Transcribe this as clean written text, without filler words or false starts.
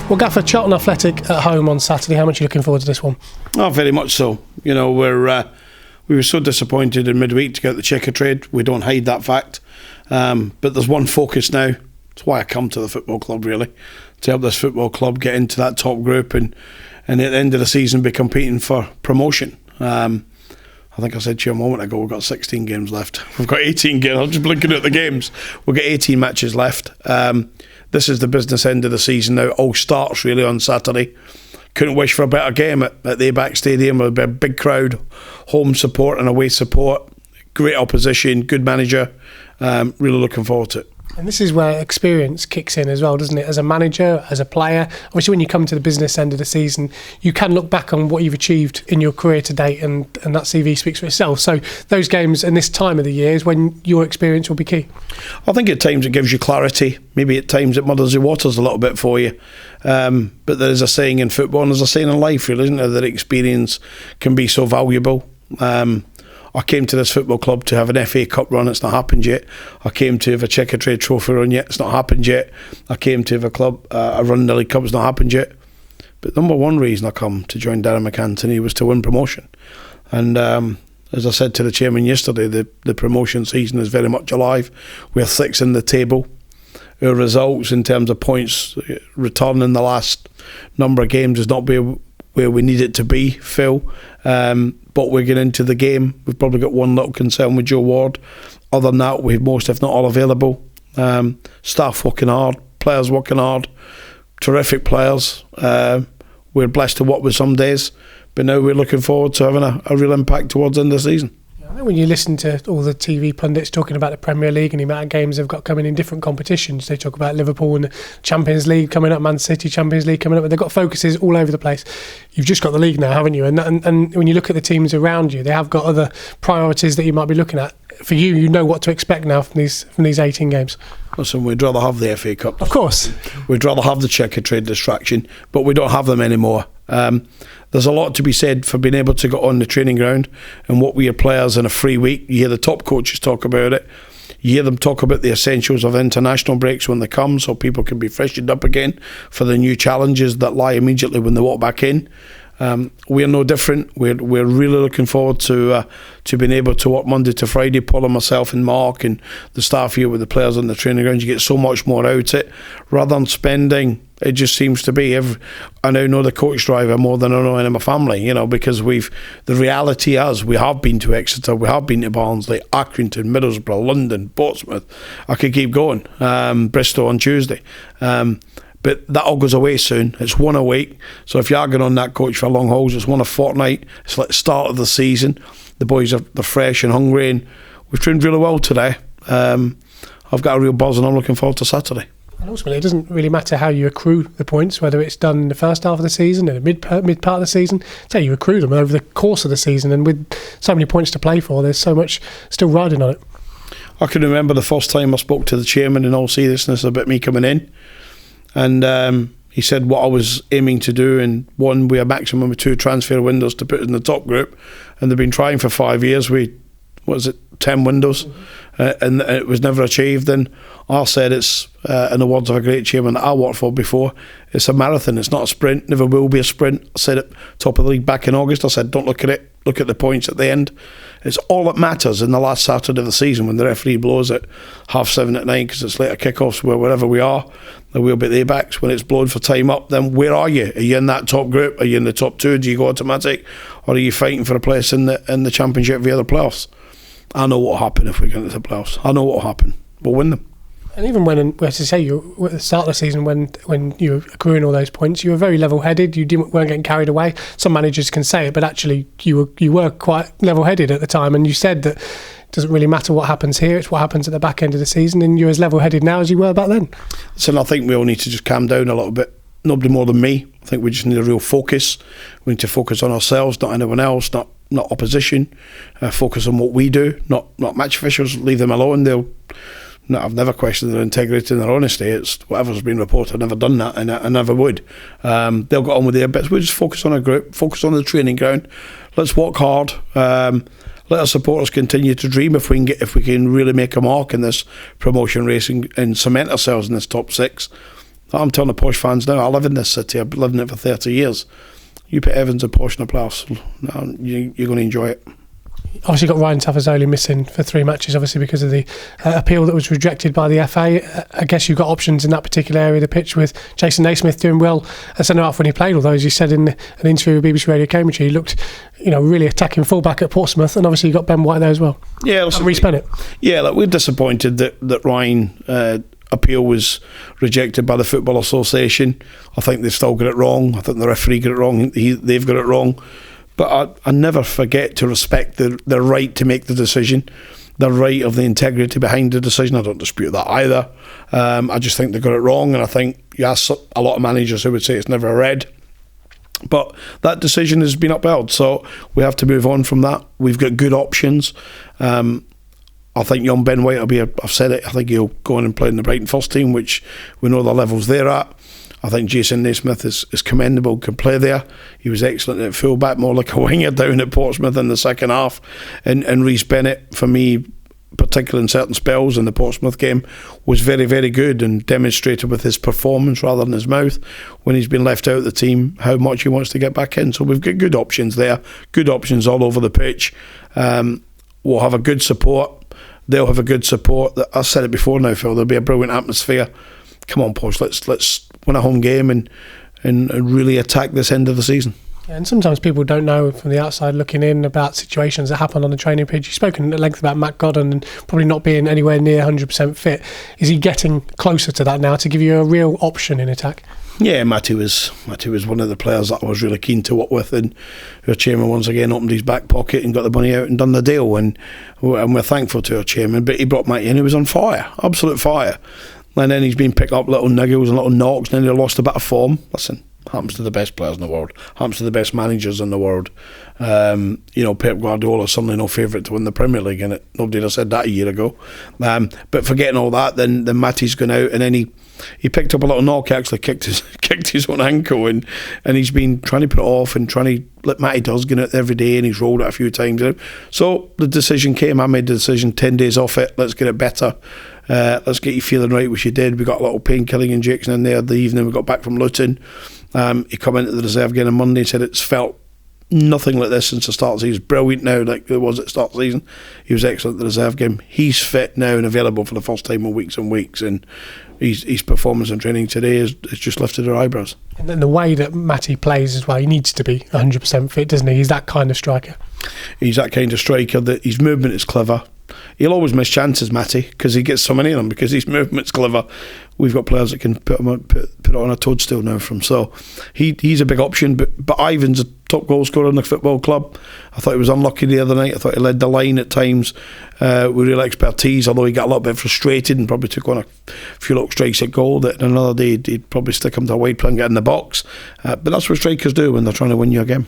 Well, Gaffer, Charlton Athletic at home on Saturday. How much are you looking forward to this one? Oh, very much so. You know, we were so disappointed in midweek to get the checker trade. We don't hide that fact. But there's one focus now. That's why I come to the football club, really, to help this football club get into that top group and at the end of the season be competing for promotion. I think I said to you a moment ago, we've got 16 games left. We've got 18 games. I'm just blinking at the games. We've got 18 matches left. This is the business end of the season now. It all starts really on Saturday. Couldn't wish for a better game at the ABAC Stadium with a big crowd, home support and away support, great opposition, good manager. Really looking forward to it. And this is where experience kicks in as well, doesn't it? As a manager, as a player. Obviously, when you come to the business end of the season, you can look back on what you've achieved in your career to date, and that CV speaks for itself. So those games and this time of the year is when your experience will be key. I think at times it gives you clarity. Maybe at times it muddles the waters a little bit for you. But there is a saying in football, and there's a saying in life, really, isn't there, that experience can be so valuable. I came to this football club to have an FA Cup run. It's not happened yet. I came to have a Checker Trade Trophy run yet. It's not happened yet. I came to have a club a run in the League Cup. It's not happened yet. But number one reason I come to join Darren McAntony was to win promotion. And as I said to the chairman yesterday, the promotion season is very much alive. We're sixth in the table. Our results in terms of points return in the last number of games is not where we need it to be, Phil. But we're getting into the game. We've probably got one little concern with Joe Ward. Other than that, we've most, if not all, available. Staff working hard, players working hard, terrific players. We're blessed to work with some days, but now we're looking forward to having a real impact towards the end of the season. When you listen to all the TV pundits talking about the Premier League and the amount of games they've got coming in different competitions, they talk about Liverpool and the Champions League coming up, Man City Champions League coming up, but they've got focuses all over the place. You've just got the league now, haven't you? And when you look at the teams around you, they have got other priorities that you might be looking at. For you, you know what to expect now from these 18 games. Listen, we'd rather have the FA Cup. Of course. We'd rather have the Checker Trade distraction, but we don't have them anymore. There's a lot to be said for being able to go on the training ground and what we hear players in a free week. You hear the top coaches talk about it. You hear them talk about the essentials of international breaks when they come, so people can be freshened up again for the new challenges that lie immediately when they walk back in. We're no different. We're really looking forward to being able to work Monday to Friday. Paul and myself and Mark and the staff here with the players on the training ground. You get so much more out of it rather than spending. It just seems to be. I now know the coach driver more than I know any of my family. You know, because the reality is we have been to Exeter, we have been to Barnsley, Accrington, Middlesbrough, London, Portsmouth. I could keep going. Bristol on Tuesday. But that all goes away soon. It's one a week. So if you are going on that coach for long hauls, it's one a fortnight. It's like the start of the season. The boys they're fresh and hungry, and we've trained really well today. I've got a real buzz, and I'm looking forward to Saturday. And ultimately, it doesn't really matter how you accrue the points, whether it's done in the first half of the season, in the mid part of the season. It's how you accrue them over the course of the season, and with so many points to play for, there's so much still riding on it. I can remember the first time I spoke to the chairman in all seriousness about me coming in. And he said what I was aiming to do, and one, we had maximum of 2 transfer windows to put in the top group, and they've been trying for 5 years. 10 windows, and it was never achieved. And I said it's, in the words of a great chairman that I worked for before, it's a marathon, it's not a sprint, never will be a sprint. I said at top of the league back in August, I said don't look at it, look at the points at the end. It's all that matters in the last Saturday of the season when the referee blows at 7:30 at night because it's later kickoffs wherever we are, and we'll be at the backs. When it's blown for time up, then where are you? Are you in that top group? Are you in the top 2? Do you go automatic? Or are you fighting for a place in the championship via the playoffs? I know what will happen if we get into the playoffs. I know what will happen. We'll win them. And even when, as you say, you at the start of the season, when you were accruing all those points, you were very level-headed. You weren't getting carried away. Some managers can say it, but actually you were quite level-headed at the time. And you said that it doesn't really matter what happens here; it's what happens at the back end of the season. And you're as level-headed now as you were back then. So I think we all need to just calm down a little bit. Nobody more than me. I think we just need a real focus. We need to focus on ourselves, not anyone else, not opposition. Focus on what we do, not match officials. Leave them alone. I've never questioned their integrity and their honesty. It's whatever's been reported. I've never done that, and I never would. They'll get on with their bits. We just focus on our group, focus on the training ground. Let's work hard. Let our supporters continue to dream. If we can really make a mark in this promotion race and cement ourselves in this top 6, I'm telling the Posh fans now, I live in this city, I've lived in it for 30 years. You put Evans and Posh in the playoffs, you're going to enjoy it. Obviously got Ryan Tafazoli missing for 3 matches, obviously because of the appeal that was rejected by the FA. I guess you've got options in that particular area of the pitch, with Jason Naismith doing well at centre-half when he played, although, as you said in an interview with BBC Radio Cambridge, he looked really attacking full-back at Portsmouth, and obviously you've got Ben White there as well. Yeah, and Reece Bennett. Yeah, we're disappointed that Ryan appeal was rejected by the Football Association. I think they've still got it wrong. I think the referee got it wrong. They've got it wrong. But I never forget to respect their right to make the decision, the right of the integrity behind the decision. I don't dispute that either. I just think they got it wrong, and I think you ask a lot of managers who would say it's never a red. But that decision has been upheld, so we have to move on from that. We've got good options. I think young Ben White will be, I've said it, I think he'll go on and play in the Brighton first team, which we know the levels they're at. I think Jason Naismith is commendable, can play there. He was excellent at full-back, more like a winger down at Portsmouth in the second half. And Reece Bennett, for me, particularly in certain spells in the Portsmouth game, was very, very good and demonstrated with his performance rather than his mouth when he's been left out of the team how much he wants to get back in. So we've got good options there, good options all over the pitch. We'll have a good support. They'll have a good support. I said it before now, Phil, there'll be a brilliant atmosphere. Come on, Posh, let's win a home game and really attack this end of the season. And sometimes people don't know from the outside looking in about situations that happen on the training pitch. You've spoken at length about Matt Godden and probably not being anywhere near 100% fit. Is he getting closer to that now to give you a real option in attack? Yeah, Matty was one of the players that I was really keen to work with, and our chairman once again opened his back pocket and got the money out and done the deal, and we're thankful to our chairman. But he brought Matty in, he was on fire, absolute fire. And then he's been picked up little niggles and little knocks, and then he lost a bit of form. Listen, happens to the best players in the world, happens to the best managers in the world. Pep Guardiola certainly no favourite to win the Premier League, and nobody would have said that a year ago. But forgetting all that, then Matty's gone out, and then he picked up a little knock. He actually kicked his own ankle, and he's been trying to put it off and trying to, like Matty does, going out every day, and he's rolled it a few times. So the decision came. I made the decision, 10 days off it, let's get it better. Let's get you feeling right, which you did. We got a little painkilling injection in there the evening we got back from Luton. He come into the reserve again on Monday and said it's felt nothing like this since the start of the season. Brillient now, like it was at the start of the season. He was excellent at the reserve game. He's fit now and available for the first time in weeks and weeks, and his performance and training today has just lifted our eyebrows. And then the way that Matty plays as well, he needs to be 100% fit, doesn't he? He's that kind of striker. He's that kind of striker that his movement is clever. He'll always miss chances, Matty, because he gets so many of them, because his movement's clever. We've got players that can put it on a toadstool now from. So he's a big option, but Ivan's a top goal scorer in the football club. I thought he was unlucky the other night. I thought he led the line at times with real expertise, although he got a little bit frustrated and probably took on a few little strikes at goal that another day he'd probably stick him to a wide play and get in the box. But that's what strikers do when they're trying to win you a game.